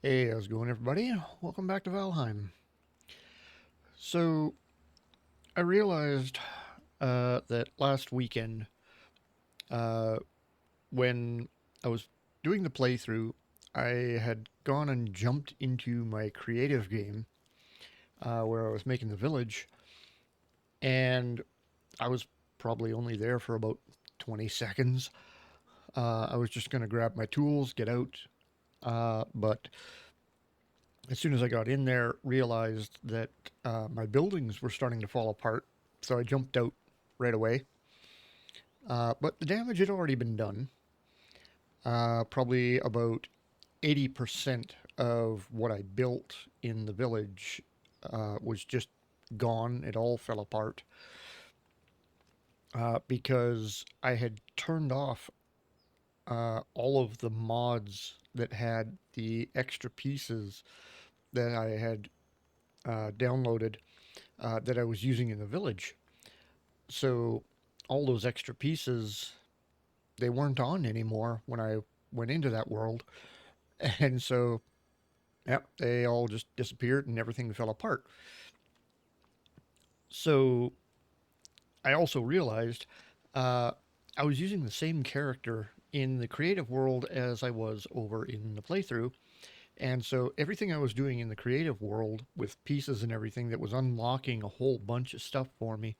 Hey, how's it going, everybody? Welcome back to Valheim. So, I realized that last weekend, uh, when I was doing the playthrough, I had gone and jumped into my creative game where I was making the village, and I was probably only there for about 20 seconds. I was just going to grab my tools, get out, but as soon as I got in there, realized that my buildings were starting to fall apart. So I jumped out right away. But the damage had already been done. Probably about 80% of what I built in the village was just gone. It all fell apart because I had turned off all of the mods that had the extra pieces that I had downloaded that I was using in the village. So all those extra pieces, they weren't on anymore when I went into that world. And so, yep, they all just disappeared and everything fell apart. So I also realized uh, I was using the same character in the creative world as I was over in the playthrough. And so everything I was doing in the creative world with pieces and everything that was unlocking a whole bunch of stuff for me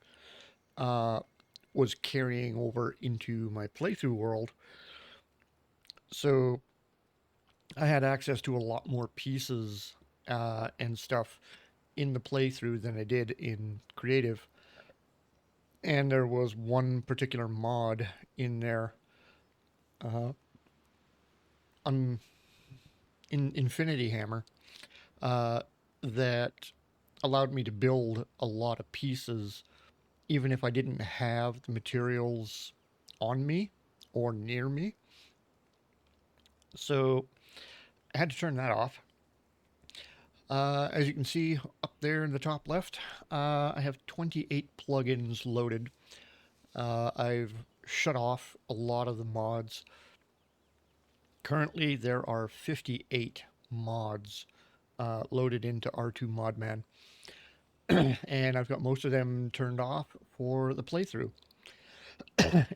uh, was carrying over into my playthrough world. So I had access to a lot more pieces and stuff in the playthrough than I did in creative. And there was one particular mod in there, uh, un- in Infinity Hammer, uh, that allowed me to build a lot of pieces, even if I didn't have the materials on me or near me. So I had to turn that off. As you can see up there in the top left, I have 28 plugins loaded. I've shut off a lot of the mods. Currently, there are 58 mods loaded into R2 Modman, and I've got most of them turned off for the playthrough.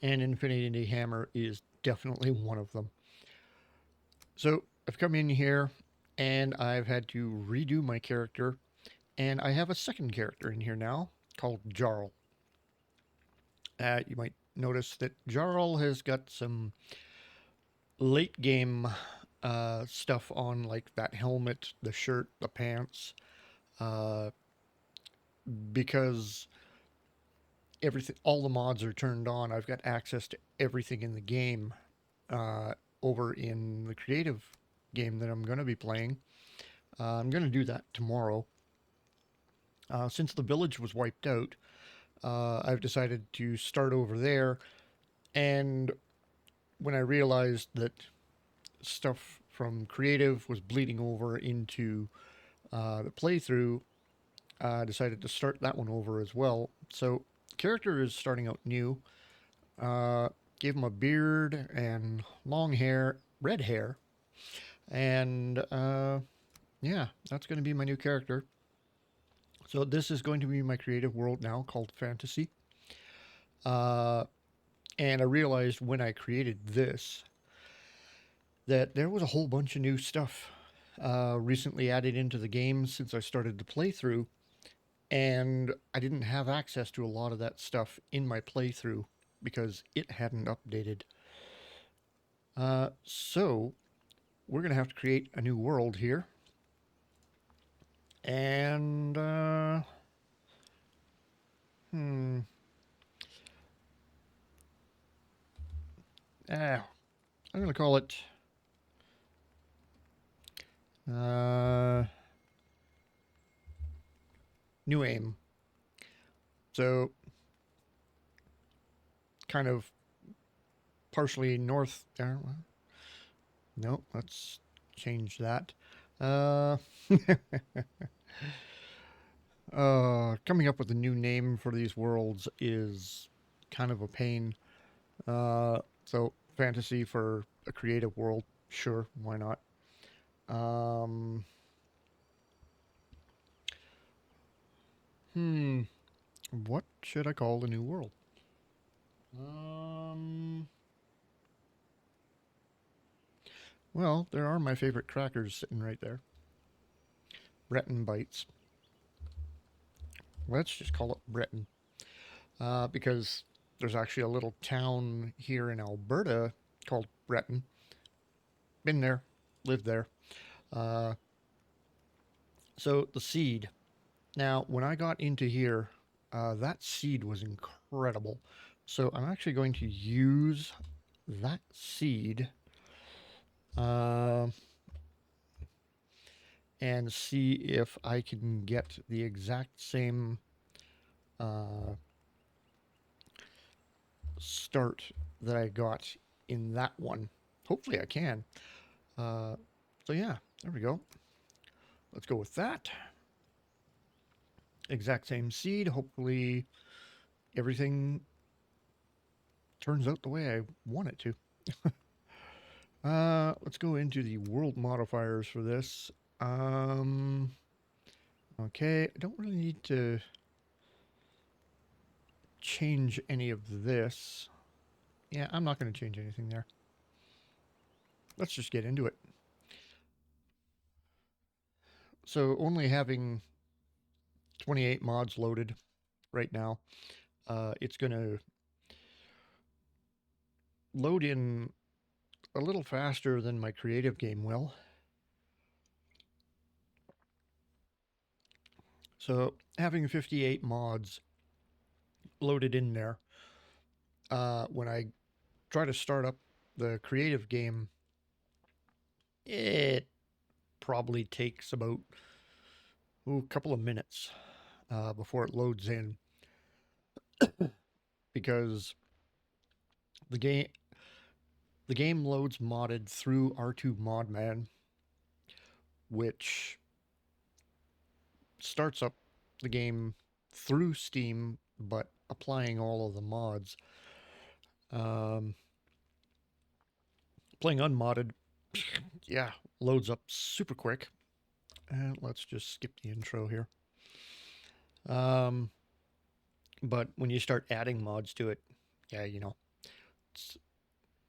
And Infinity Hammer is definitely one of them. So I've come in here and I've had to redo my character, and I have a second character in here now called Jarl. You might notice that Jarl has got some late game stuff on, like that helmet, the shirt, the pants, uh, because everything, all the mods are turned on. I've got access to everything in the game uh, over in the creative game that I'm going to be playing. I'm going to do that tomorrow. Since the village was wiped out, I've decided to start over there. And when I realized that stuff from creative was bleeding over into the playthrough, I decided to start that one over as well. So, character is starting out new. Uh, Gave him a beard and long hair, red hair, and yeah, that's going to be my new character. So this is going to be my creative world now called fantasy. Uh, and I realized when I created this that there was a whole bunch of new stuff recently added into the game since I started to play through, and I didn't have access to a lot of that stuff in my playthrough because it hadn't updated. So we're going to have to create a new world here. And, hmm, I'm going to call it, uh, New Aim. So, kind of partially north. No, let's change that. Uh, Coming up with a new name for these worlds is kind of a pain. So fantasy for a creative world, sure, why not? Um, hmm. What should I call the new world? Um, well, there are my favorite crackers sitting right there. Breton bites. Let's just call it Breton. Because there's actually a little town here in Alberta called Breton. Been there, lived there. Uh, so the seed. Now, when I got into here, that seed was incredible. So I'm actually going to use that seed uh, and see if I can get the exact same uh, start that I got in that one. Hopefully I can. Uh, so yeah, there we go. Let's go with that. Exact same seed. Hopefully everything turns out the way I want it to. Let's go into the world modifiers for this. Um, okay, I don't really need to change any of this. Yeah, I'm not going to change anything there. Let's just get into it. So only having 28 mods loaded right now, it's going to load in a little faster than my creative game will. So having 58 mods loaded in there, when I try to start up the creative game, it probably takes about a couple of minutes before it loads in because the game the game loads modded through R2 Modman, which starts up the game through Steam, but applying all of the mods. Um, Playing unmodded, yeah, loads up super quick. And let's just skip the intro here. Um, but when you start adding mods to it, yeah, it's,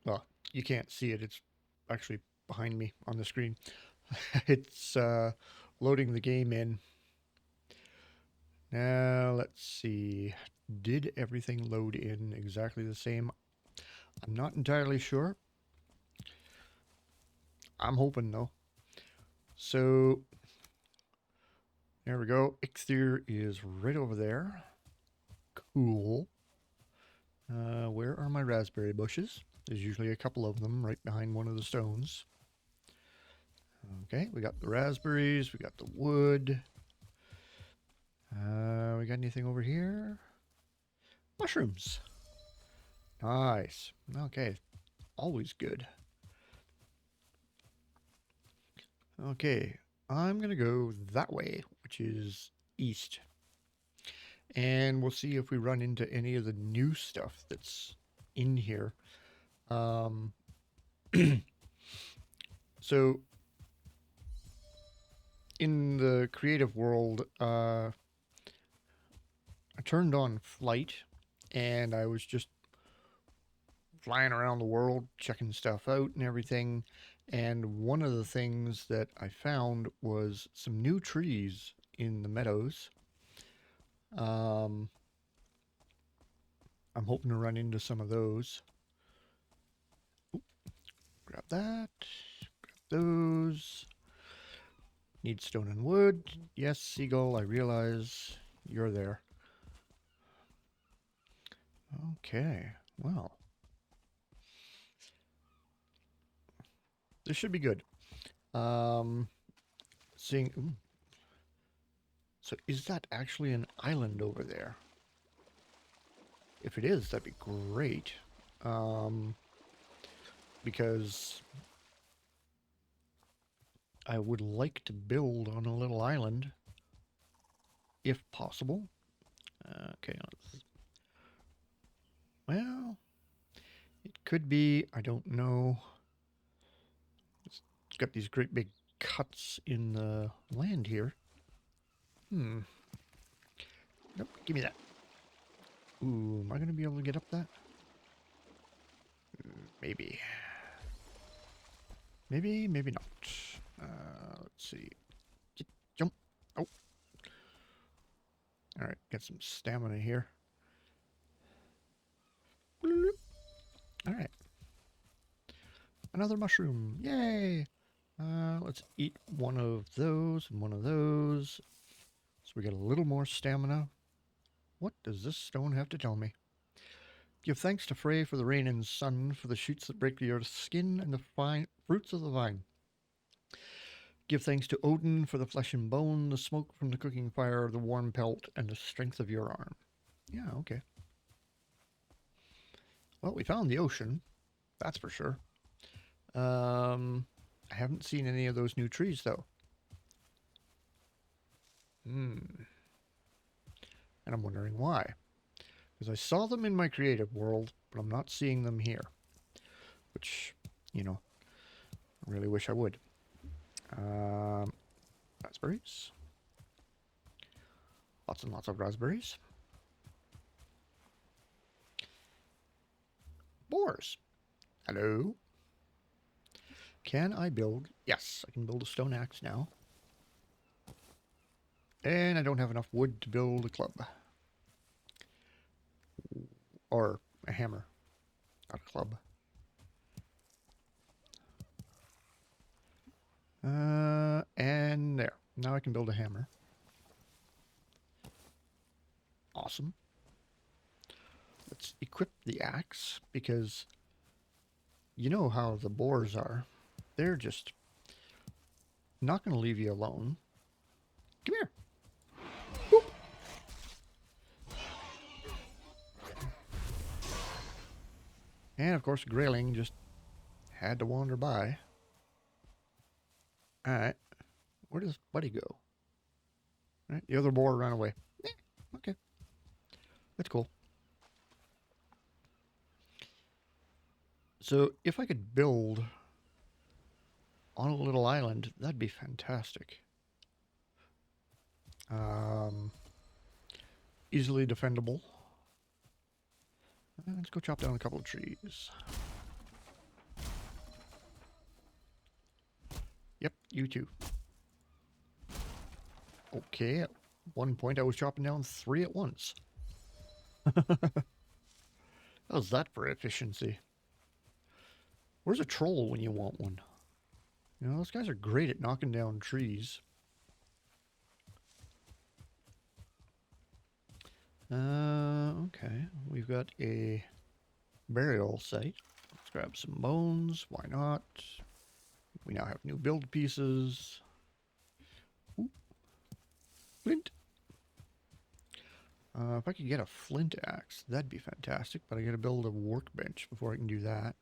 well, you can't see it. It's actually behind me on the screen. It's loading the game in. Now, let's see. Did everything load in exactly the same? I'm not entirely sure. I'm hoping though. So, there we go. Ixthier is right over there. Cool. Where are my raspberry bushes? There's usually a couple of them right behind one of the stones. Okay, we got the raspberries, we got the wood. We got anything over here? Mushrooms. Nice. Okay, always good. Okay, I'm gonna go that way, which is east. And we'll see if we run into any of the new stuff that's in here. Um, so in the creative world, I turned on flight and I was just flying around the world, checking stuff out and everything. And one of the things that I found was some new trees in the meadows. Um, I'm hoping to run into some of those. Oop, grab that. Grab those. Need stone and wood. Yes, seagull, I realize you're there. Okay, well, this should be good. Um, seeing, ooh, so is that actually an island over there? If it is, that'd be great. Um, because I would like to build on a little island, if possible. Okay, well, it could be. I don't know. It's got these great big cuts in the land here. Nope, give me that. Ooh, am I going to be able to get up that? Maybe. Maybe, maybe not. Let's see. Jump. Oh. Alright, get some stamina here. Alright. Another mushroom. Yay! Let's eat one of those and one of those. So we get a little more stamina. What does this stone have to tell me? Give thanks to Frey for the rain and sun, for the shoots that break the earth's skin, and the fine fruits of the vine. Give thanks to Odin for the flesh and bone, the smoke from the cooking fire, the warm pelt, and the strength of your arm. Yeah, okay. Well, we found the ocean. That's for sure. I haven't seen any of those new trees, though. And I'm wondering why. Because I saw them in my creative world, but I'm not seeing them here. Which, you know, I really wish I would. Raspberries. Lots and lots of raspberries. Boars. Hello. Can I build? Yes, I can build a stone axe now. And I don't have enough wood to build a club. Or a hammer, not a club. And there. Now I can build a hammer. Awesome. Let's equip the axe, because you know how the boars are. They're just not going to leave you alone. Come here. Boop. And of course, Grayling just had to wander by. Alright. Where does Buddy go? Alright, the other boar ran away. Okay. That's cool. So, if I could build on a little island, that'd be fantastic. Easily defendable. Let's go chop down a couple of trees. Yep, you too. Okay, at one point I was chopping down 3 at once. How's that for efficiency? Where's a troll when you want one? You know, those guys are great at knocking down trees. Okay. We've got a burial site. Let's grab some bones. Why not? We now have new build pieces. Ooh. Flint. If I could get a flint axe, that'd be fantastic, but I gotta build a workbench before I can do that.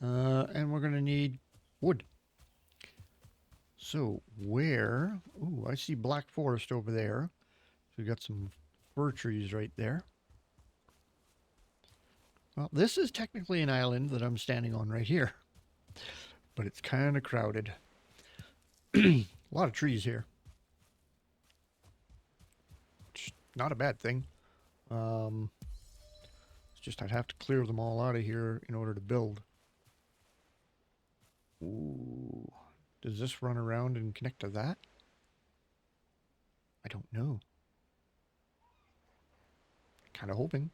And we're gonna need wood. So, where? Ooh, I see black forest over there. So we've got some fir trees right there. Well, this is technically an island that I'm standing on right here. But it's kind of crowded. A lot of trees here. Which, not a bad thing. It's just I'd have to clear them all out of here in order to build. Ooh. Does this run around and connect to that? I don't know. Kind of hoping.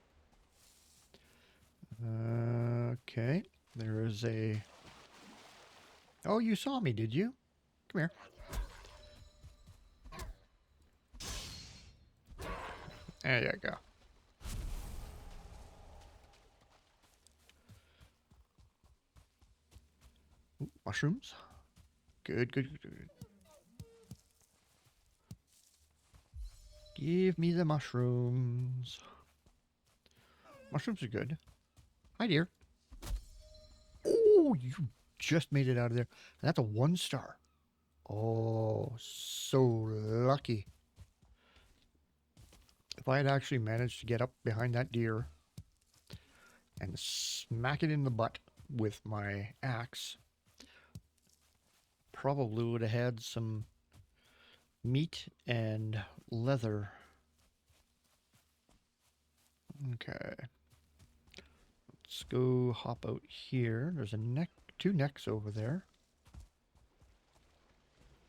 Okay. There is a... Oh, you saw me, did you? Come here. There you go. Ooh, mushrooms. Good, good, good, good. Give me the mushrooms. Mushrooms are good. Hi, dear. Oh, you just made it out of there. And that's a 1 star. Oh, so lucky. If I had actually managed to get up behind that deer and smack it in the butt with my axe, probably would have had some meat and leather. Okay. Let's go hop out here. There's a neck, two necks over there.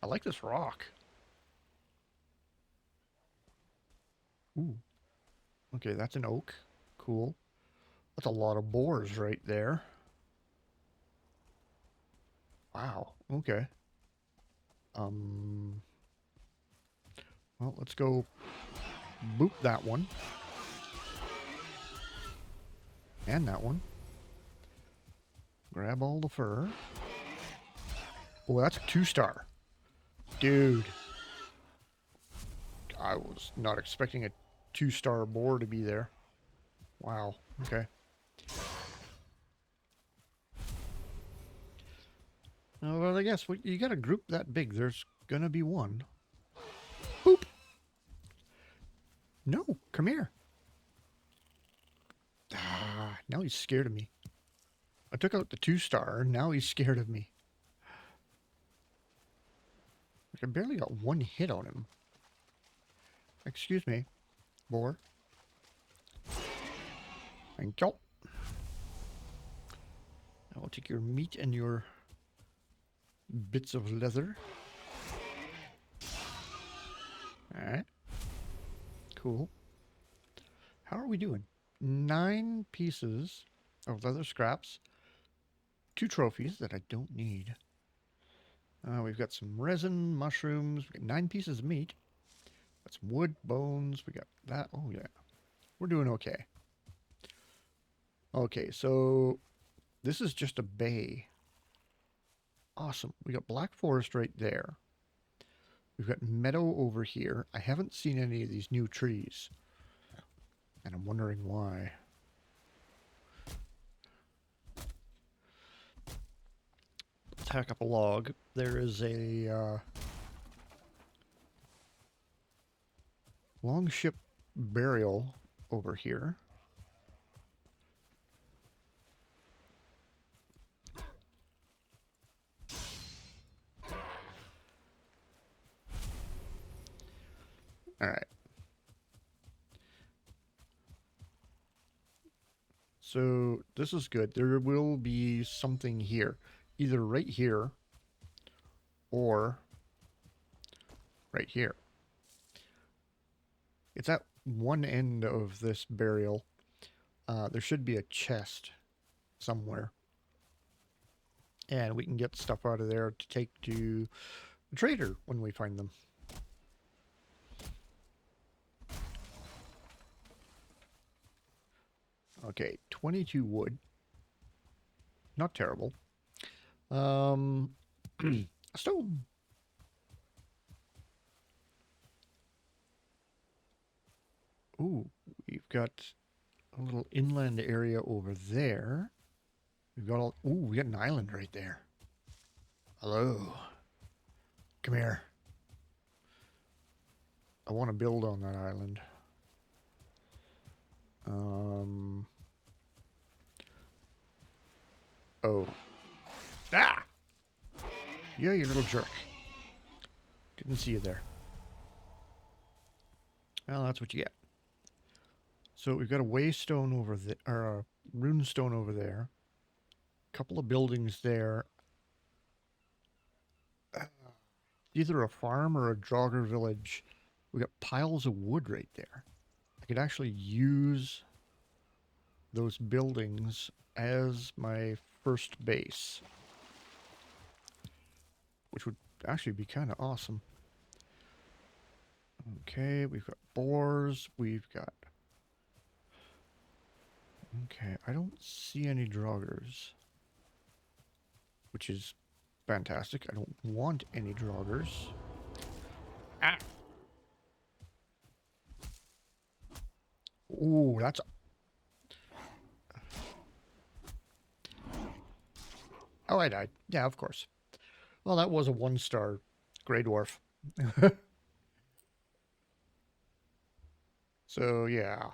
I like this rock. Ooh. Okay, that's an oak. Cool. That's a lot of boars right there. Wow. Okay. Um. Well, let's go boop that one. And that one. Grab all the fur. Oh, that's a 2-star. Dude. I was not expecting a 2-star boar to be there. Wow. Okay. Oh, well, I guess you got a group that big. There's gonna be one. Boop. No, come here. Ah, now he's scared of me. I took out the 2-star, and now he's scared of me. Like, I barely got one hit on him. Excuse me, boar. Thank you. I will take your meat and your bits of leather. Alright. Cool. How are we doing? 9 pieces of leather scraps. 2 trophies that I don't need. We've got some resin, mushrooms. We got 9 pieces of meat. Got some wood, bones. We got that. Oh, yeah. We're doing okay. Okay, so this is just a bay. Awesome. We got black forest right there. We've got meadow over here. I haven't seen any of these new trees. And I'm wondering why. Let's hack up a log. There is a long ship burial over here. All right. So this is good. There will be something here, either right here or right here. It's at one end of this burial. There should be a chest somewhere. And we can get stuff out of there to take to the trader when we find them. Okay, 22 wood. Not terrible. Stone. Ooh, we've got a little inland area over there. We've got all. Ooh, we got an island right there. Hello. Come here. I want to build on that island. Oh. Ah! Yeah, you little jerk. Didn't see you there. Well, that's what you get. So we've got a waystone over there, or a rune stone over there. A couple of buildings there. Either a farm or a jogger village. We got piles of wood right there. I could actually use those buildings as my first base, which would actually be kind of awesome. Okay, we've got boars. We've got... Okay, I don't see any draugrs, which is fantastic. I don't want any draugrs. Ah! Ooh, that's... Oh, I died. Yeah, of course. Well, that was a 1-star Grey Dwarf. So, yeah.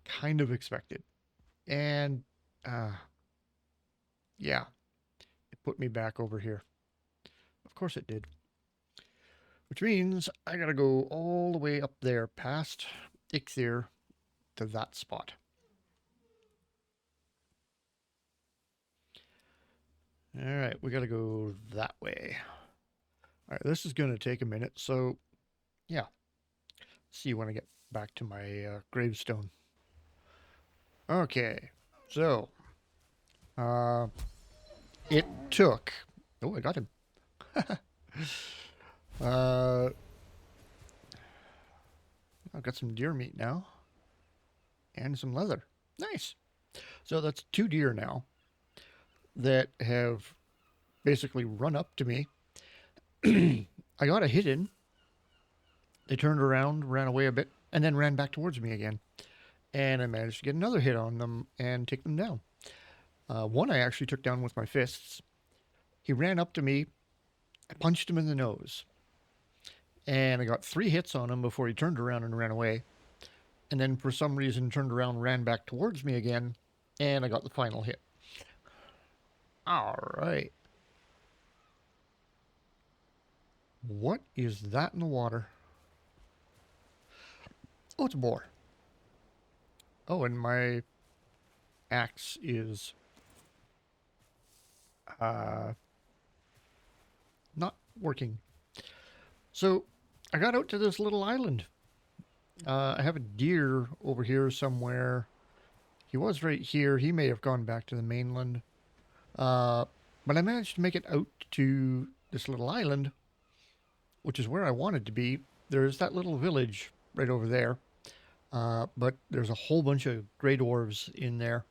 Kind of expected. And, yeah. put me back over here. Of course it did. Which means I gotta go all the way up there past Ixir to that spot. Alright, we gotta go that way. Alright, this is gonna take a minute, so yeah. See you when I get back to my gravestone. Okay, so uh, it took. Oh, I got him. I've got some deer meat now and some leather. Nice. So that's 2 deer now that have basically run up to me. I got a hit in. They turned around, ran away a bit, and then ran back towards me again. And I managed to get another hit on them and take them down. One I actually took down with my fists. He ran up to me. I punched him in the nose. And I got 3 hits on him before he turned around and ran away. And then for some reason turned around, ran back towards me again, and I got the final hit. All right. What is that in the water? Oh, it's a boar. Oh, and my axe is not working. So I got out to this little island. I have a deer over here somewhere. He was right here. He may have gone back to the mainland. But I managed to make it out to this little island, which is where I wanted to be. There's that little village right over there. But there's a whole bunch of gray dwarves in there.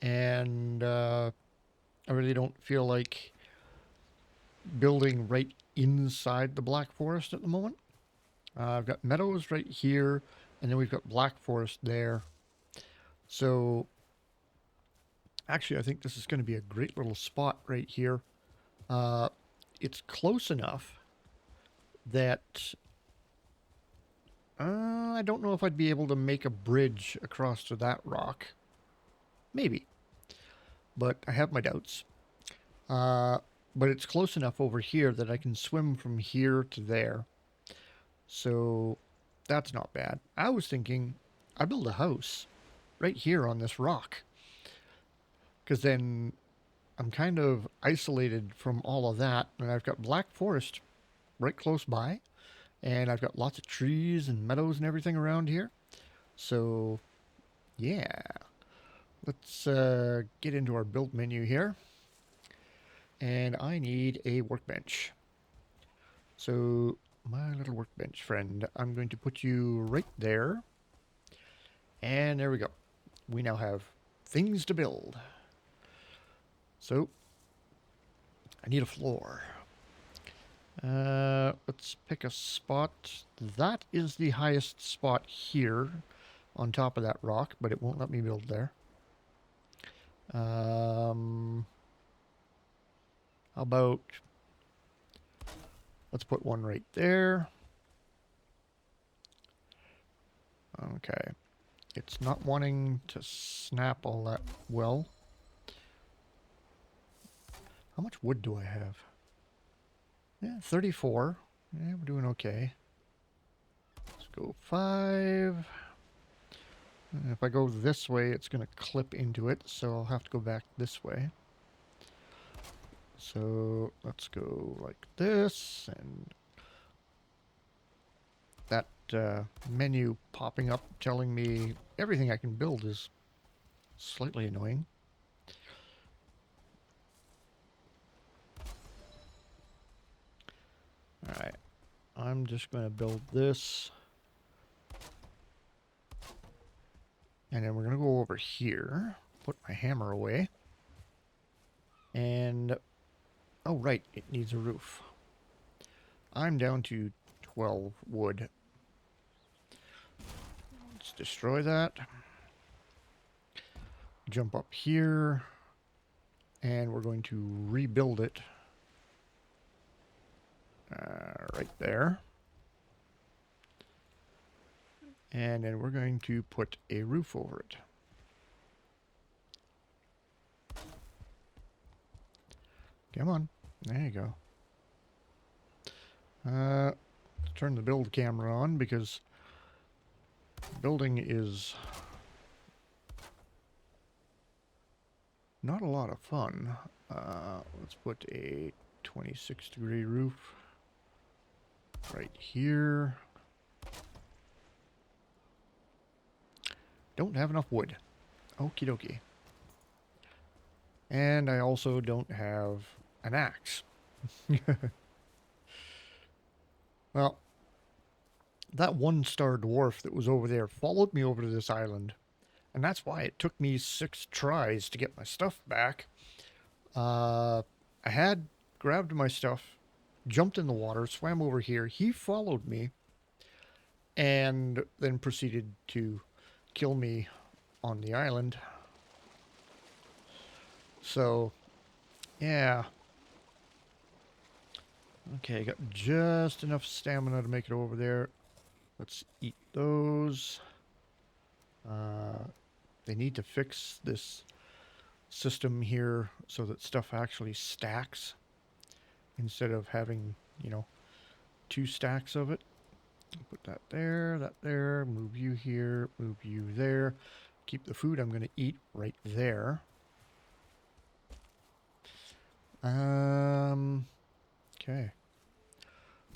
And I really don't feel like building right inside the Black Forest at the moment. I've got meadows right here, and then we've got Black Forest there. So actually, I think this is going to be a great little spot right here. It's close enough that I don't know if I'd be able to make a bridge across to that rock. Maybe. But I have my doubts. But it's close enough over here that I can swim from here to there. So that's not bad. I was thinking I build a house right here on this rock. Because then I'm kind of isolated from all of that. And I've got Black Forest right close by. And I've got lots of trees and meadows and everything around here. So, yeah. Let's get into our build menu here. And I need a workbench. So, my little workbench friend, I'm going to put you right there. And there we go. We now have things to build. So, I need a floor. Let's pick a spot. That is the highest spot here on top of that rock, but it won't let me build there. How about, let's put one right there. Okay. It's not wanting to snap all that well. How much wood do I have? Yeah, 34. Yeah, we're doing okay. Let's go 5. And if I go this way, it's going to clip into it, so I'll have to go back this way. So let's go like this, and that menu popping up telling me everything I can build is slightly annoying. Alright, I'm just going to build this. And then we're going to go over here, put my hammer away. And, oh right, it needs a roof. I'm down to 12 wood. Let's destroy that. Jump up here. And we're going to rebuild it. Right there. And then we're going to put a roof over it. Come on. There you go. Turn the build camera on because building is not a lot of fun. Let's put a 26-degree roof right here. Don't have enough wood. Okie dokie. And I also don't have an axe. Well, that one-star dwarf that was over there followed me over to this island. And that's why it took me 6 tries to get my stuff back. I had grabbed my stuff, jumped in the water, swam over here. He followed me and then proceeded to kill me on the island. So, yeah. Okay, got just enough stamina to make it over there. Let's eat those. They need to fix this system here so that stuff actually stacks instead of having, you know, 2 stacks of it. Put that there, move you here, move you there. Keep the food I'm going to eat right there. Okay.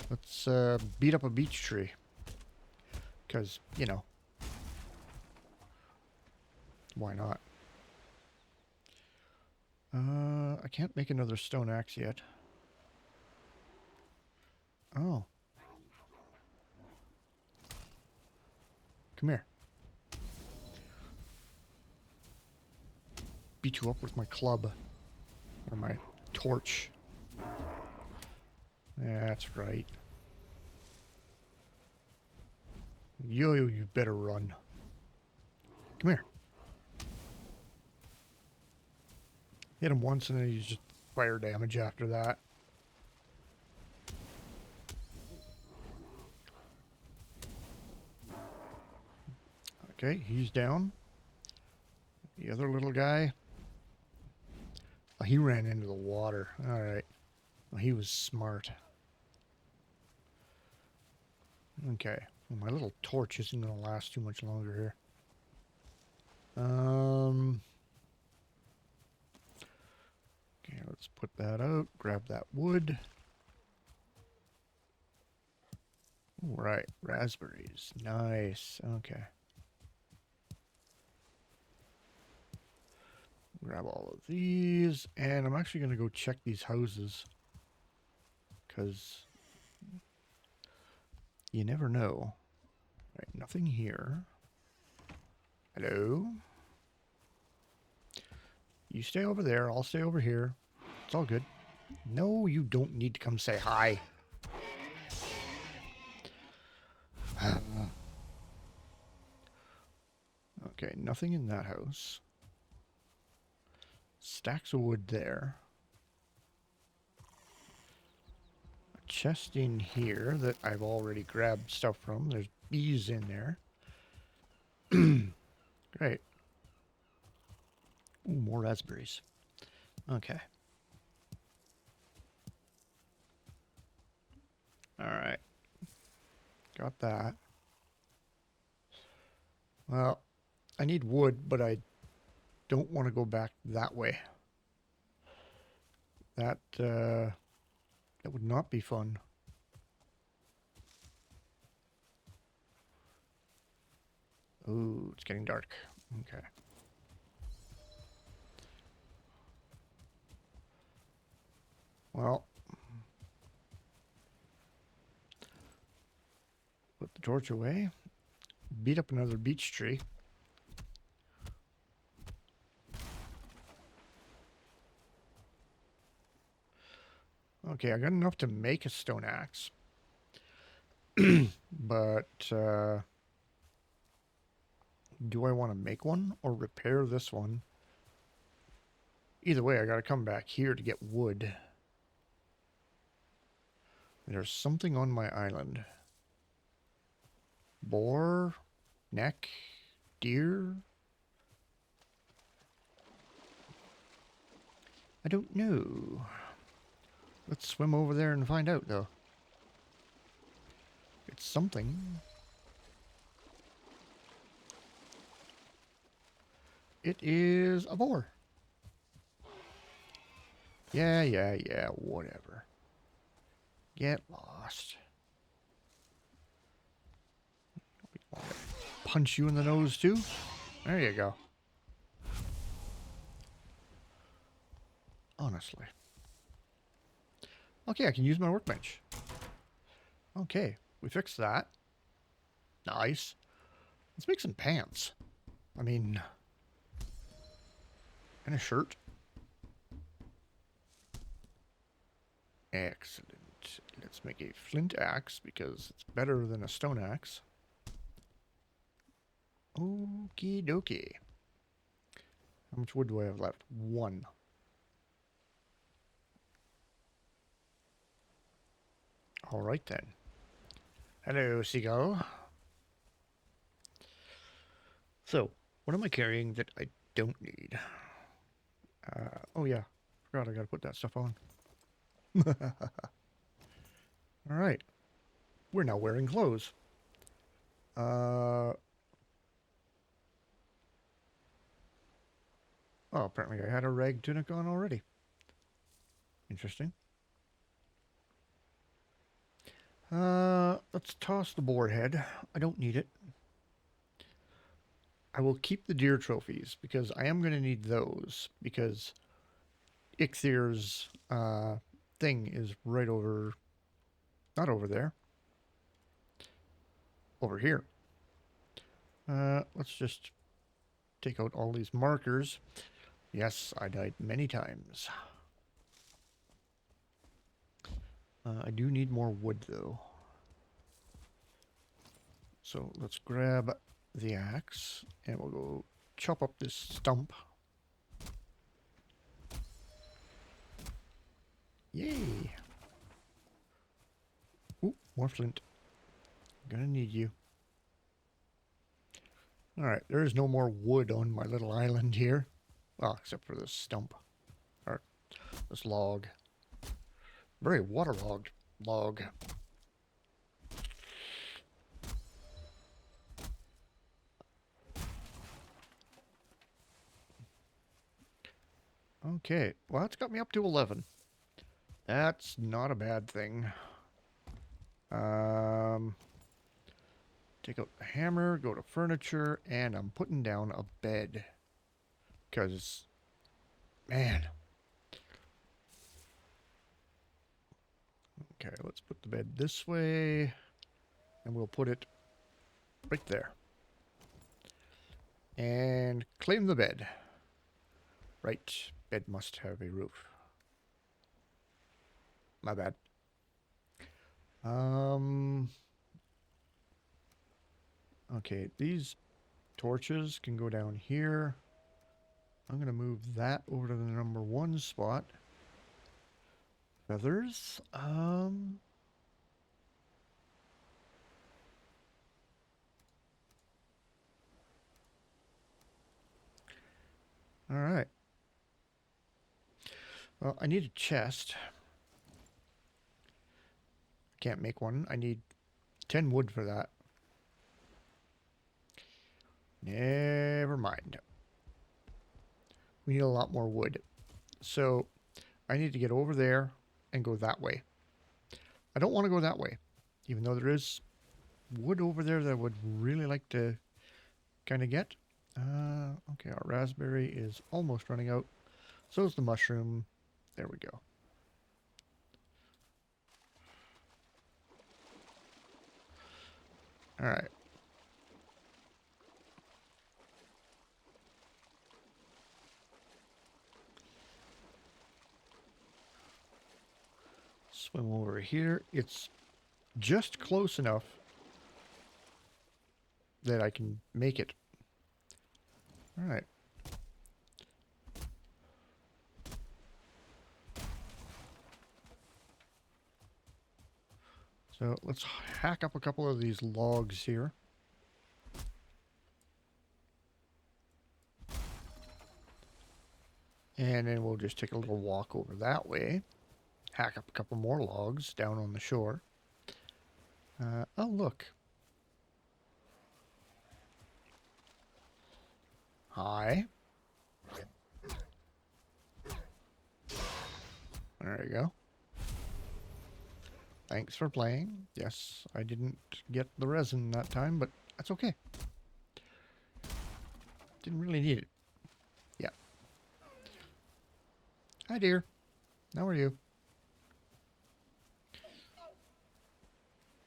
Let's beat up a beech tree. Because, you know, why not? I can't make another stone axe yet. Oh. Come here. Beat you up with my club. Or my torch. Yeah, that's right. You better run. Come here. Hit him once and then he's just fire damage after that. Okay, he's down. The other little guy. Oh, he ran into the water. Alright. Well, he was smart. Okay. Well, my little torch isn't going to last too much longer here. Okay, let's put that out. Grab that wood. All right, raspberries. Nice. Okay. Grab all of these, and I'm actually going to go check these houses. Because you never know. Right, nothing here. Hello? You stay over there, I'll stay over here. It's all good. No, you don't need to come say hi. Okay, nothing in that house. Stacks of wood there. A chest in here that I've already grabbed stuff from. There's bees in there. Great. Ooh, more raspberries. Okay. Alright. Got that. Well, I need wood, but I don't want to go back that way. That would not be fun. Ooh, it's getting dark. Okay. Well, put the torch away. Beat up another beech tree. Okay, I got enough to make a stone axe. But, do I want to make one or repair this one? Either way, I got to come back here to get wood. There's something on my island. Boar? Neck? Deer? I don't know. Let's swim over there and find out, though. It's something. It is a boar. Yeah, whatever. Get lost. Punch you in the nose, too? There you go. Honestly. Okay, I can use my workbench. Okay, we fixed that. Nice. Let's make some pants. I mean, and a shirt. Excellent. Let's make a flint axe because it's better than a stone axe. Okie dokie. How much wood do I have left? 1. Alright then. Hello, seagull. So, what am I carrying that I don't need? Oh yeah. Forgot I gotta put that stuff on. Alright. We're now wearing clothes. Oh, apparently I had a rag tunic on already. Interesting. Let's toss the boar head. I don't need it. I will keep the deer trophies because I am going to need those because Ixthir's thing is right over, not over there, over here. Let's just take out all these markers. Yes, I died many times. I do need more wood though. So let's grab the axe and we'll go chop up this stump. Yay! Ooh, more flint. Gonna need you. Alright, there is no more wood on my little island here. Well, except for this stump. Or this log. Very waterlogged log. Okay, well that's got me up to 11. That's not a bad thing. Take out the hammer, go to furniture, and I'm putting down a bed. Because, man. Okay, let's put the bed this way. And we'll put it right there. And claim the bed. Right, bed must have a roof. My bad. Okay, these torches can go down here. I'm going to move that over to the number 1 spot. Feathers. All right. Well, I need a chest. I can't make one. I need 10 wood for that. Never mind. We need a lot more wood. So I need to get over there and go that way. I don't want to go that way, even though there is wood over there that I would really like to kind of get. Okay, our raspberry is almost running out. So is the mushroom. There we go. All right. Swim over here. It's just close enough that I can make it. All right. So let's hack up a couple of these logs here. And then we'll just take a little walk over that way. hack up a couple more logs down on the shore. Oh, look. Hi. There you go. Thanks for playing. Yes, I didn't get the resin that time, but that's okay. Didn't really need it. Yeah. Hi, dear. How are you?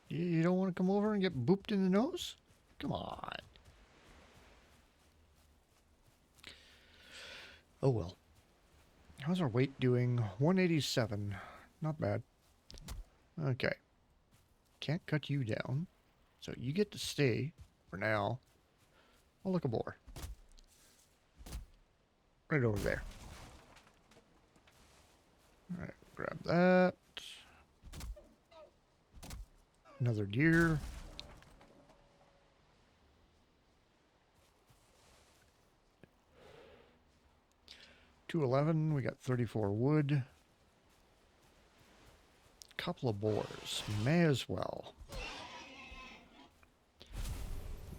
You don't want to come over and get booped in the nose? Come on. Oh well. How's our weight doing? 187. Not bad. Okay. Can't cut you down. So you get to stay for now. Oh, look, a boar. Right over there. Alright, grab that. Another deer. 211. We got 34 wood. Couple of boars. May as well.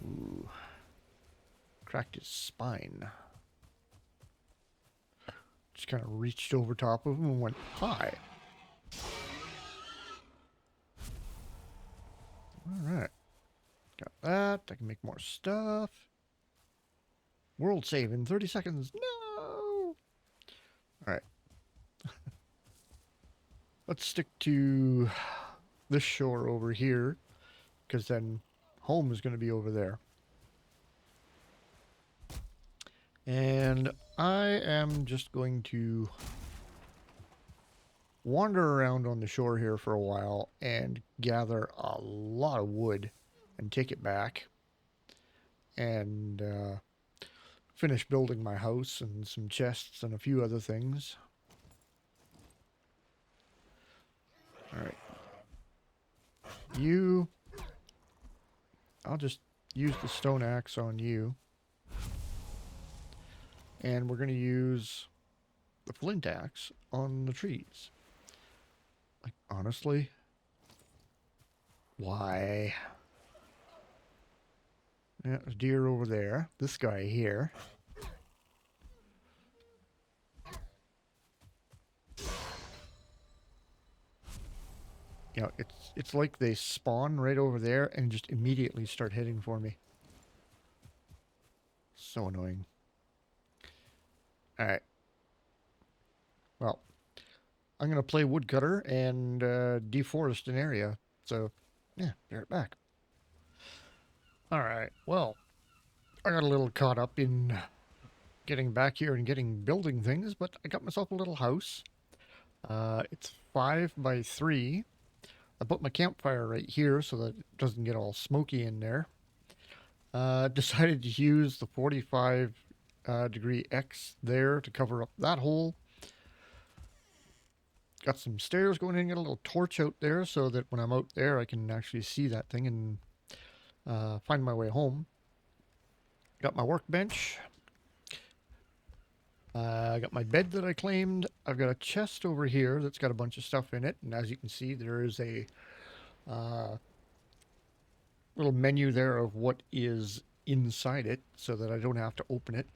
Ooh. Cracked his spine. Just kind of reached over top of him and went, hi. Alright. Got that. I can make more stuff. World save in 30 seconds. No! Alright. Let's stick to this shore over here, because then home is going to be over there. And I am just going to wander around on the shore here for a while and gather a lot of wood and take it back and finish building my house and some chests and a few other things. Alright. You... I'll just use the stone axe on you. And we're going to use the flint axe on the trees. Like, honestly? Why? Yeah, there's deer over there. This guy here. You know, it's like they spawn right over there and just immediately start hitting for me. So annoying. Alright. Well, I'm going to play woodcutter and deforest an area. So, yeah, be right back. Alright, well, I got a little caught up in getting back here and getting building things, but I got myself a little house. It's 5 by 3. I put my campfire right here so that it doesn't get all smoky in there. Decided to use the 45 degree X there to cover up that hole. Got some stairs going in, got a little torch out there so that when I'm out there I can actually see that thing and find my way home. Got my workbench. I got my bed that I claimed. I've got a chest over here that's got a bunch of stuff in it, and as you can see there is a little menu there of what is inside it so that I don't have to open it.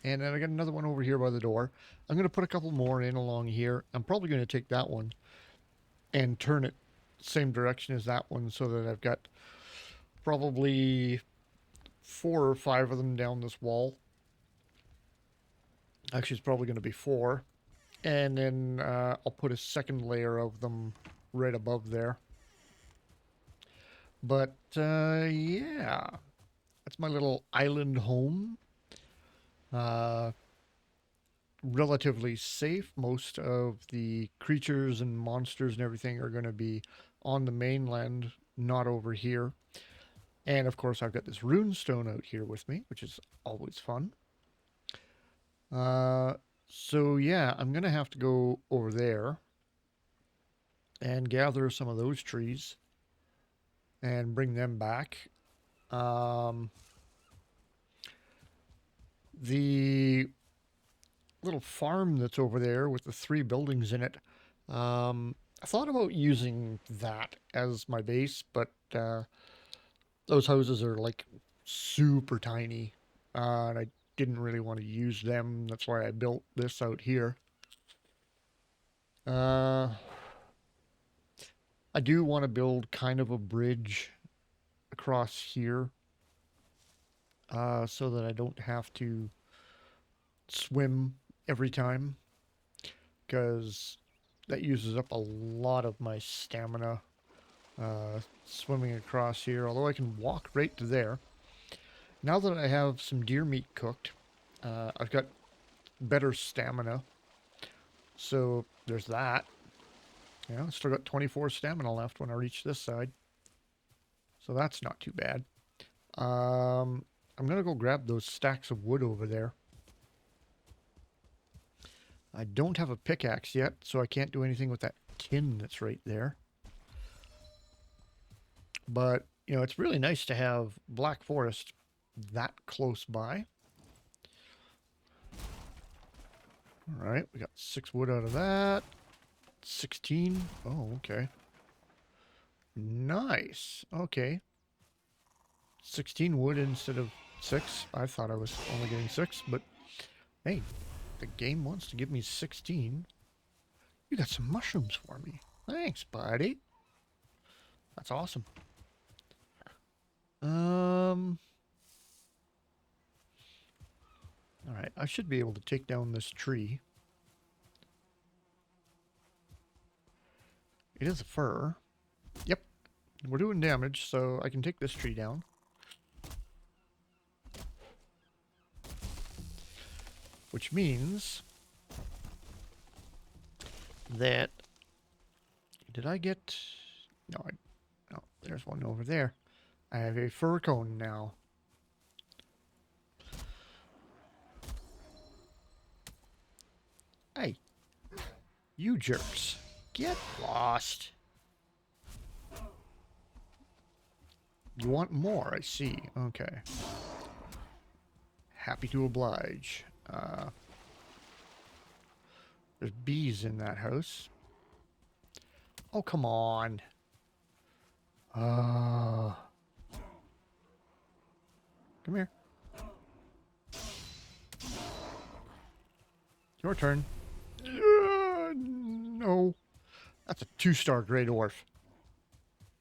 And then I got another one over here by the door. I'm going to put a couple more in along here. I'm probably going to take that one and turn it same direction as that one so that I've got probably 4 or 5 of them down this wall. Actually, it's probably going to be 4. And then I'll put a second layer of them right above there. But yeah, that's my little island home. Relatively safe. Most of the creatures and monsters and everything are going to be on the mainland, not over here. And of course, I've got this runestone out here with me, which is always fun. So yeah, I'm going to have to go over there and gather some of those trees and bring them back. The little farm that's over there with the 3 buildings in it, I thought about using that as my base, but those houses are like super tiny, and I didn't really want to use them. That's why I built this out here. Uh, I do want to build kind of a bridge across here, so that I don't have to swim every time, because that uses up a lot of my stamina, swimming across here, although I can walk right to there. Now that I have some deer meat cooked, I've got better stamina, so there's that. Yeah, I still got 24 stamina left when I reach this side, so that's not too bad. I'm gonna go grab those stacks of wood over there. I don't have a pickaxe yet, so I can't do anything with that tin that's right there. But, you know, it's really nice to have Black Forest that close by. All right, we got 6 wood out of that. 16. Oh, okay. Nice. Okay. 16 wood instead of 6. I thought I was only getting 6, but hey, the game wants to give me 16. You got some mushrooms for me. Thanks, buddy. That's awesome. All right, I should be able to take down this tree. It is a fir. Yep, we're doing damage, so I can take this tree down. Which means that... Did I get... No, no, there's one over there. I have a fir cone now. Hey, you jerks. Get lost. You want more, I see. Okay. Happy to oblige. There's bees in that house. Oh, come on. Come here. Your turn. No. That's a 2-star Great Dwarf.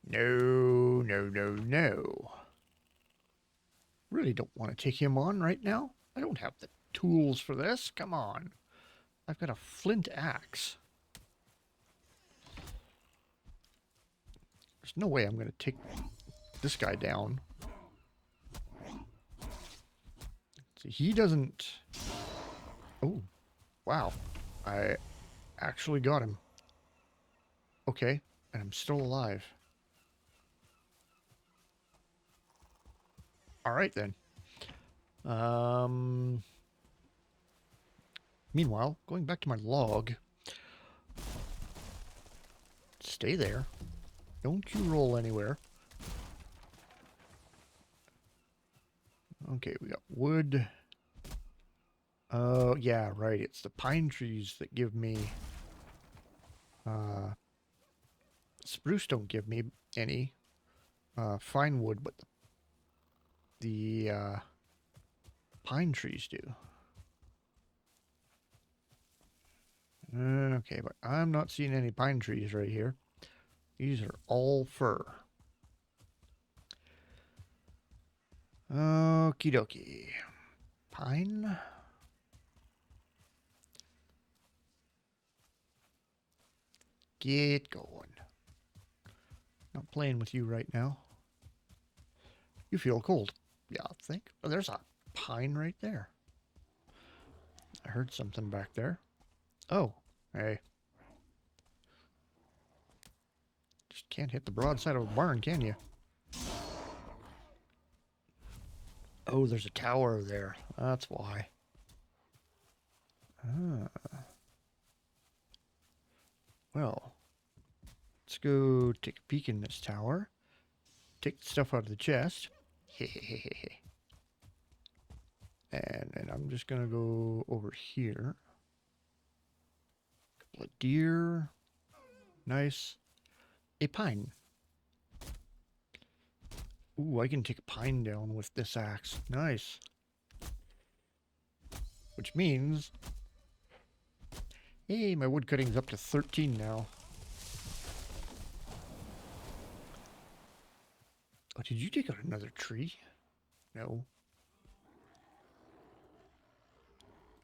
No, no, no, no. Really don't want to take him on right now. I don't have the tools for this. Come on. I've got a flint axe. There's no way I'm going to take this guy down. See, he doesn't... Oh, wow. I actually got him. Okay, and I'm still alive. All right, then. Meanwhile, going back to my log. Stay there. Don't you roll anywhere. Okay, we got wood. Oh, yeah, right. It's the pine trees that give me... spruce don't give me any fine wood, but the pine trees do. Okay, but I'm not seeing any pine trees right here. These are all fir. Okie dokie. Pine. Get going. Not playing with you right now. You feel cold. Yeah, I think. Oh, there's a pine right there. I heard something back there. Oh, hey. Just can't hit the broadside of a barn, can you? Oh, there's a tower there. That's why. Well, let's go take a peek in this tower. Take the stuff out of the chest. And I'm just going to go over here. Couple of deer. Nice. A pine. Ooh, I can take a pine down with this axe. Nice. Which means... Hey, my wood cutting's up to 13 now. Oh, did you take out another tree? No.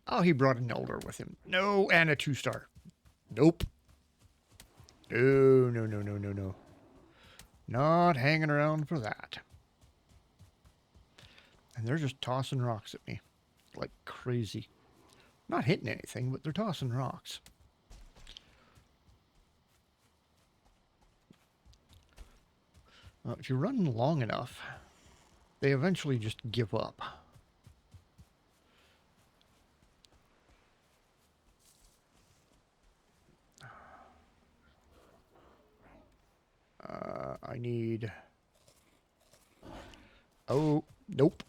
Oh, he brought an elder with him. No, and a 2-star. Nope. No, no, no, no, no, no. Not hanging around for that. And they're just tossing rocks at me. Like crazy. Not hitting anything, but they're tossing rocks. If you run long enough, they eventually just give up. I need... Oh, nope.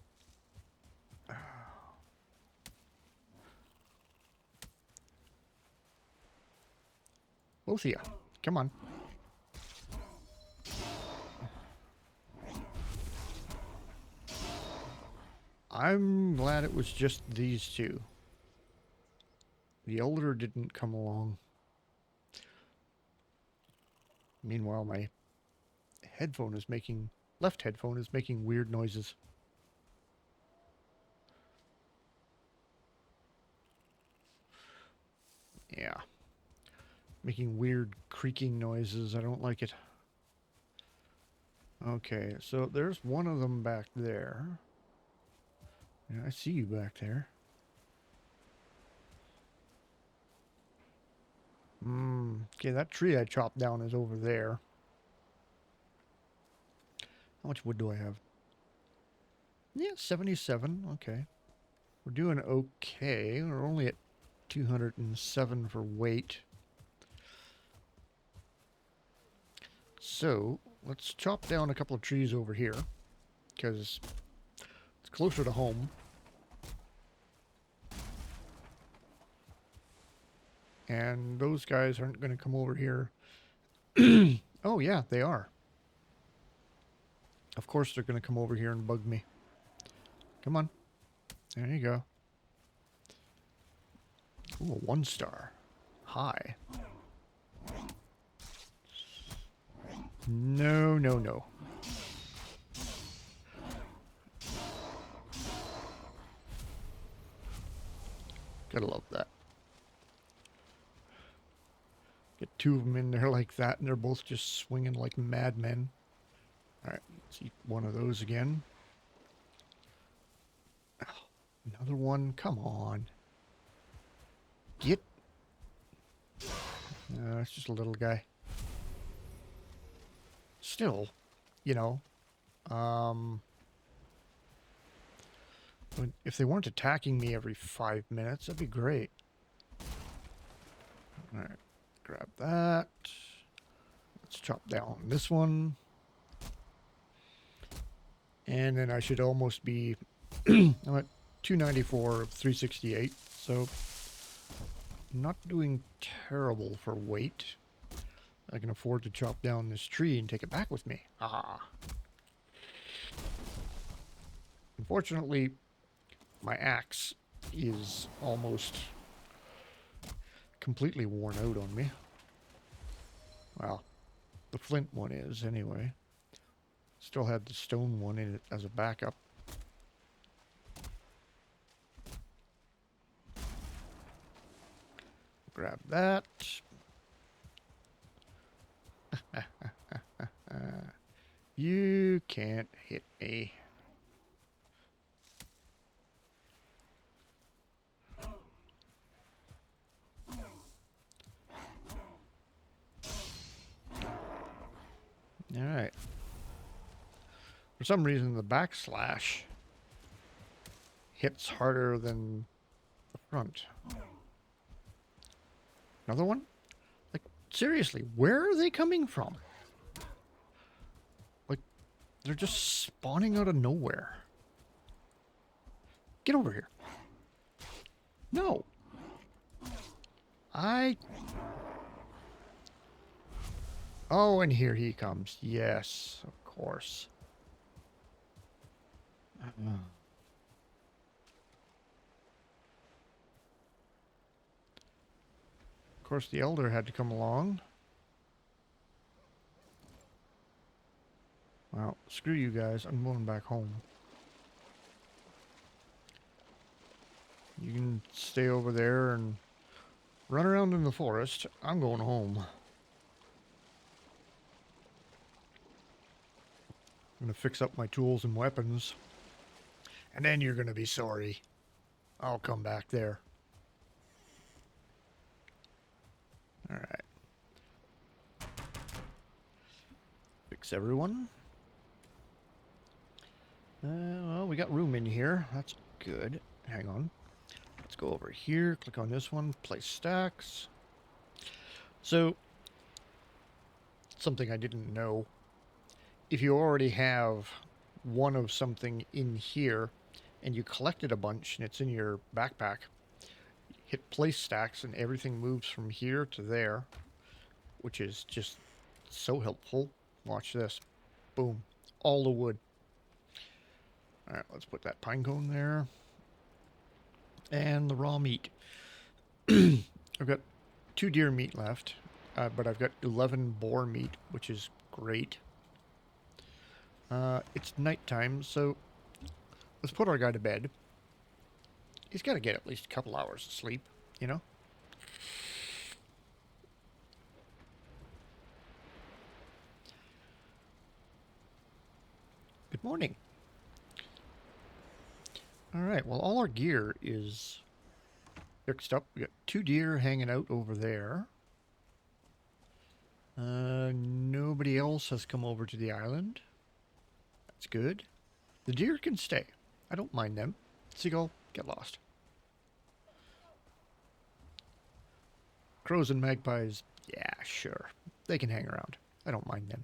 Both of you. Come on. I'm glad it was just these two. The elder didn't come along. Meanwhile, my headphone is making... left headphone is making weird noises. Yeah. Making weird creaking noises. I don't like it. Okay, so there's one of them back there. Yeah, I see you back there. Okay, that tree I chopped down is over there. How much wood do I have? Yeah, 77. Okay. We're doing okay. We're only at 207 for weight. So, let's chop down a couple of trees over here, because it's closer to home. And those guys aren't going to come over here. Oh, yeah, they are. Of course they're going to come over here and bug me. Come on. There you go. Ooh, a 1-star. High. No, no, no. Gotta love that. Get two of them in there like that, and they're both just swinging like madmen. Alright, let's eat one of those again. Oh, another one? Come on. Get... No, it's just a little guy. Still, you know, if they weren't attacking me every 5 minutes, that'd be great. Alright, grab that. Let's chop down this one. And then I should almost be... I'm at 294 of 368, so not doing terrible for weight. I can afford to chop down this tree and take it back with me. Ah. Unfortunately, my axe is almost completely worn out on me. Well, the flint one is anyway. Still had the stone one in it as a backup. Grab that. You can't hit me. Alright. For some reason, the backslash hits harder than the front. Another one? Like, seriously, where are they coming from? Like, they're just spawning out of nowhere. Get over here. No. Oh, and here he comes. Yes, of course. Of course, the elder had to come along. Well, screw you guys. I'm going back home. You can stay over there and run around in the forest. I'm going home. I'm going to fix up my tools and weapons. And then you're going to be sorry. I'll come back there. Alright. Fix everyone. Well, we got room in here. That's good. Hang on. Let's go over here. Click on this one. Place stacks. So, something I didn't know. If you already have one of something in here and you collected a bunch and it's in your backpack, hit place stacks and everything moves from here to there, which is just so helpful. Watch this. Boom. All the wood. Alright, let's put that pine cone there. And the raw meat. I've got 2 deer meat left, but I've got 11 boar meat, which is great. It's nighttime, so let's put our guy to bed. He's got to get at least a couple hours of sleep, you know? Good morning. Alright, well, all our gear is fixed up. We got 2 deer hanging out over there. Nobody else has come over to the island. That's good. The deer can stay. I don't mind them. Seagull, get lost. Crows and magpies, yeah, sure. They can hang around. I don't mind them.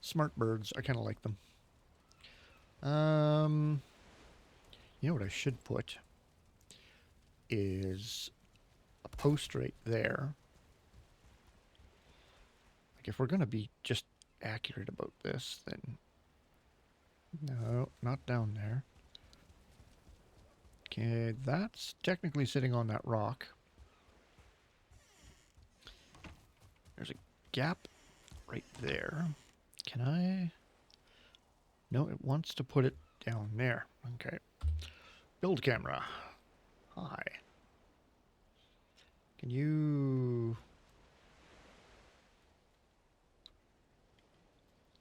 Smart birds, I kind of like them. You know what I should put is a post right there. Like if we're going to be just accurate about this, then no, not down there. Okay, that's technically sitting on that rock. There's a gap right there. Can I? No, it wants to put it down there. Okay. Build camera. Hi. Can you...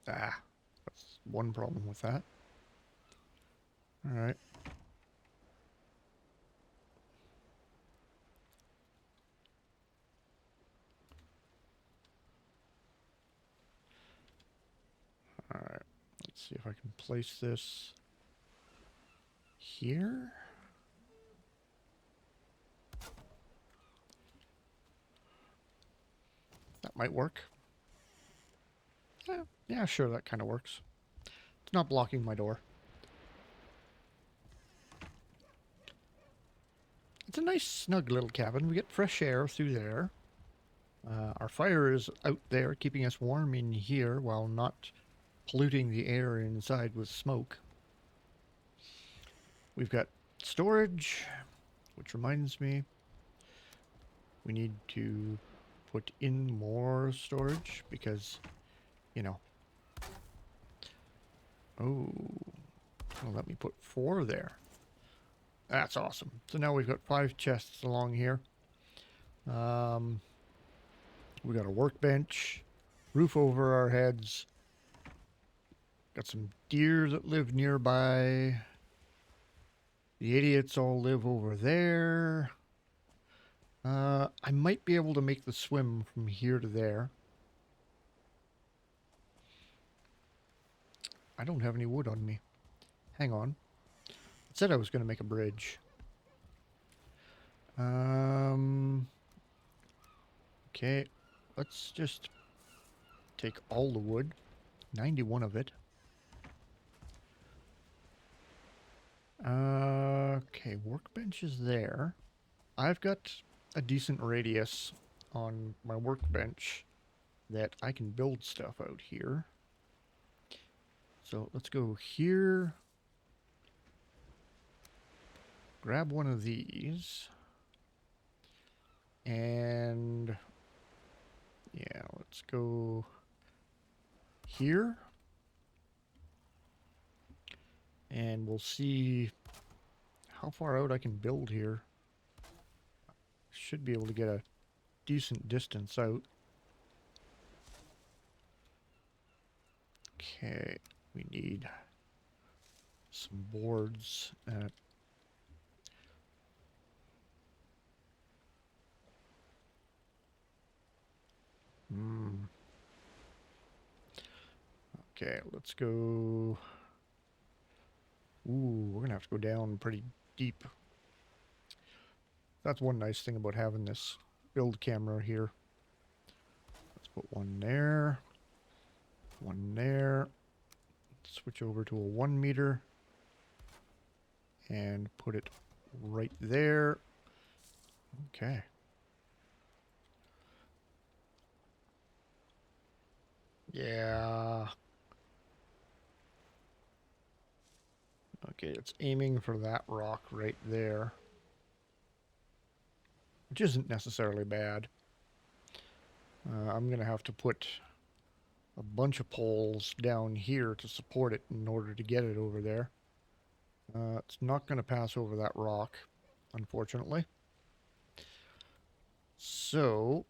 Ah, that's one problem with that. Alright. Alright. Let's see if I can place this here. That might work. Yeah, sure, that kind of works. It's not blocking my door. It's a nice, snug little cabin. We get fresh air through there. Our fire is out there, keeping us warm in here while not polluting the air inside with smoke. We've got storage, which reminds me, we need to put in more storage because, you know. Oh, well, let me put 4 there. That's awesome. So now we've got 5 chests along here. We got a workbench, roof over our heads. Got some deer that live nearby. The idiots all live over there. I might be able to make the swim from here to there. I don't have any wood on me. Hang on. I said I was going to make a bridge. Okay. Let's just take all the wood. 91 of it. Okay, workbench is there. I've got a decent radius on my workbench that I can build stuff out here. So let's go here. Grab one of these. And yeah, let's go here. And we'll see how far out I can build here. Should be able to get a decent distance out. Okay, we need some boards. Okay, let's go. Ooh, we're gonna have to go down pretty deep. That's one nice thing about having this build camera here. Let's put one there. One there. Switch over to a 1 meter. And put it right there. Okay. Yeah. Okay, it's aiming for that rock right there. Which isn't necessarily bad. I'm going to have to put a bunch of poles down here to support it in order to get it over there. It's not going to pass over that rock, unfortunately. So,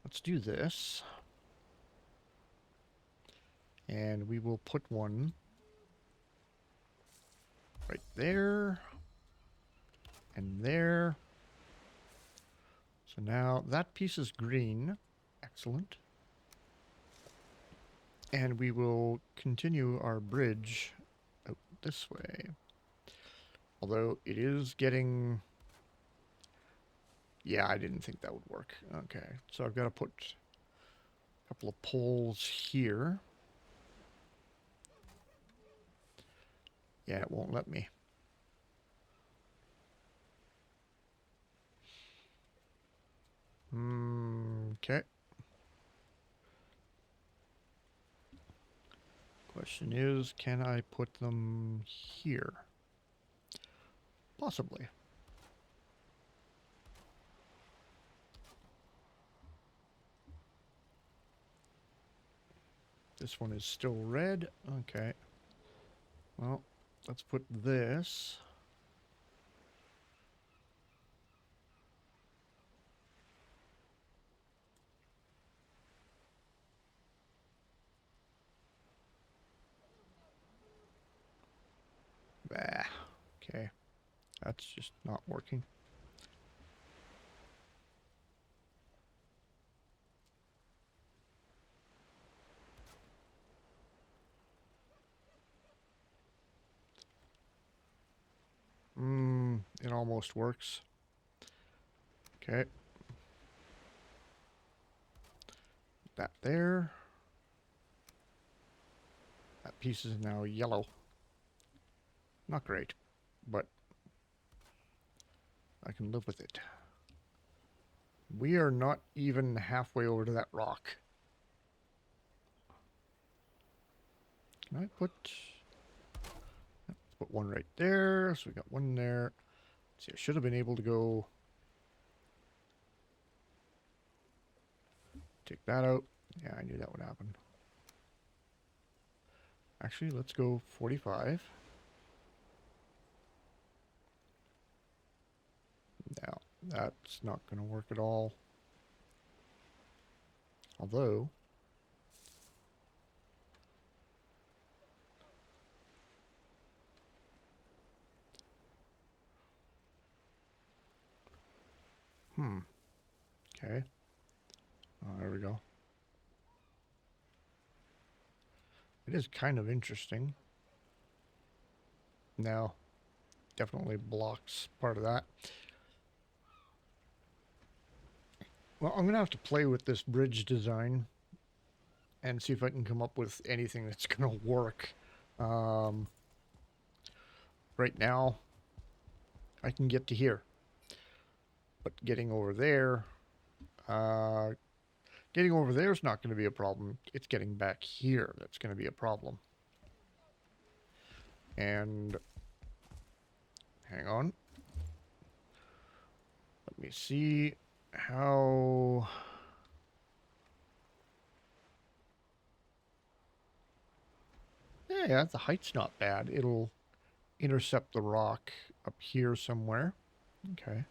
let's do this. And we will put one right there and there. So now that piece is green. Excellent. And we will continue our bridge out this way. Although it is getting... Yeah, I didn't think that would work. Okay, so I've got to put a couple of poles here. Yeah, it won't let me. Okay. Question is, can I put them here? Possibly. This one is still red. Okay. Well, let's put this. Bah. Okay. That's just not working. It almost works. Okay. That there. That piece is now yellow. Not great, but I can live with it. We are not even halfway over to that rock. Can I put one right there? So we got one there. Let's see, I should have been able to go take that out. Yeah, I knew that would happen. Actually, let's go 45. No, that's not going to work at all. Although, okay. Oh, there we go. It is kind of interesting. No, definitely blocks part of that. Well, I'm going to have to play with this bridge design and see if I can come up with anything that's going to work. Right now, I can get to here. But getting over there, uh, getting over there is not going to be a problem. It's getting back here that's going to be a problem. And hang on. Let me see how... Yeah, the height's not bad. It'll intercept the rock up here somewhere. Okay.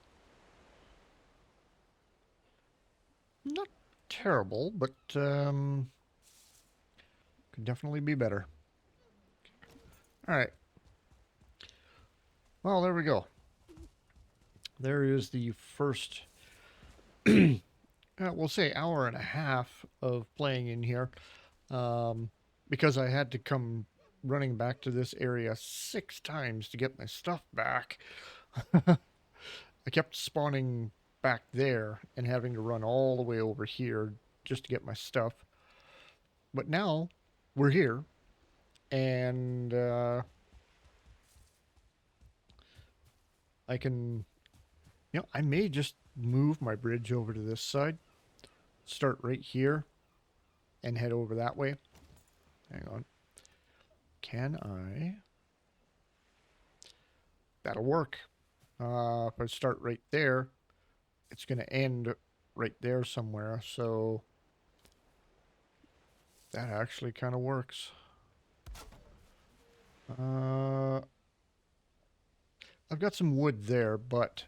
Not terrible, but could definitely be better. All right. Well, there we go. There is the first, we'll say, hour and a half of playing in here, because I had to come running back to this area 6 times to get my stuff back. I kept spawning back there and having to run all the way over here just to get my stuff. But now we're here, and I can, I may just move my bridge over to this side, start right here, and head over that way. Hang on. Can I? That'll work. If I start right there, it's going to end right there somewhere. So that actually kind of works. I've got some wood there, but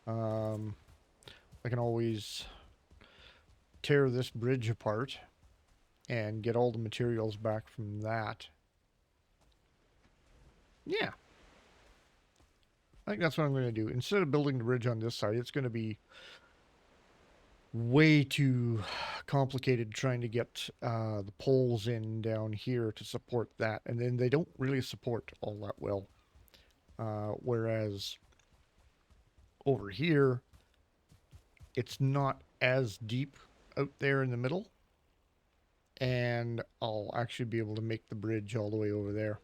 I can always tear this bridge apart and get all the materials back from that. Yeah. I think that's what I'm going to do. Instead of building the bridge on this side, it's going to be way too complicated trying to get the poles in down here to support that. And then they don't really support all that well. Whereas over here, it's not as deep out there in the middle. And I'll actually be able to make the bridge all the way over there.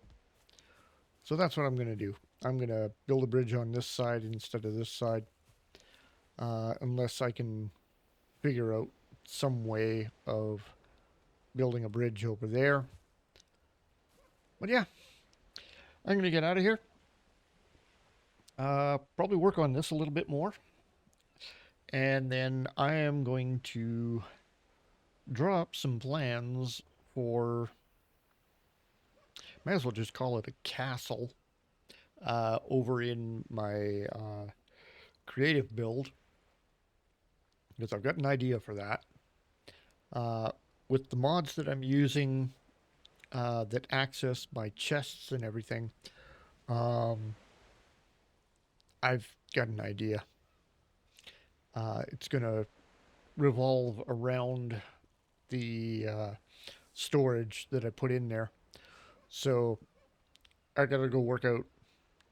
So that's what I'm going to do. I'm going to build a bridge on this side instead of this side. Unless I can figure out some way of building a bridge over there. But yeah, I'm going to get out of here. Probably work on this a little bit more. And then I am going to draw up some plans for, might as well just call it a castle, over in my creative build, because I've got an idea for that. With the mods that I'm using that access my chests and everything, I've got an idea. It's going to revolve around the storage that I put in there. So I got to go work out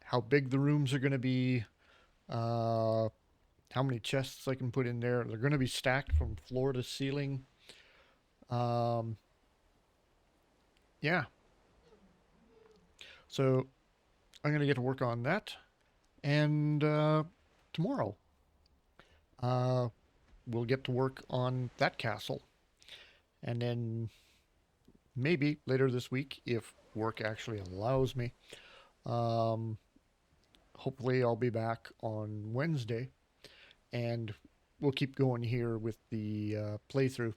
how big the rooms are going to be, how many chests I can put in there. They're going to be stacked from floor to ceiling. Yeah. So I'm going to get to work on that. And tomorrow, we'll get to work on that castle. And then maybe later this week, if work actually allows me, hopefully I'll be back on Wednesday. And we'll keep going here with the playthrough.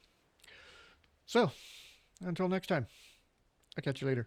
So, until next time, I'll catch you later.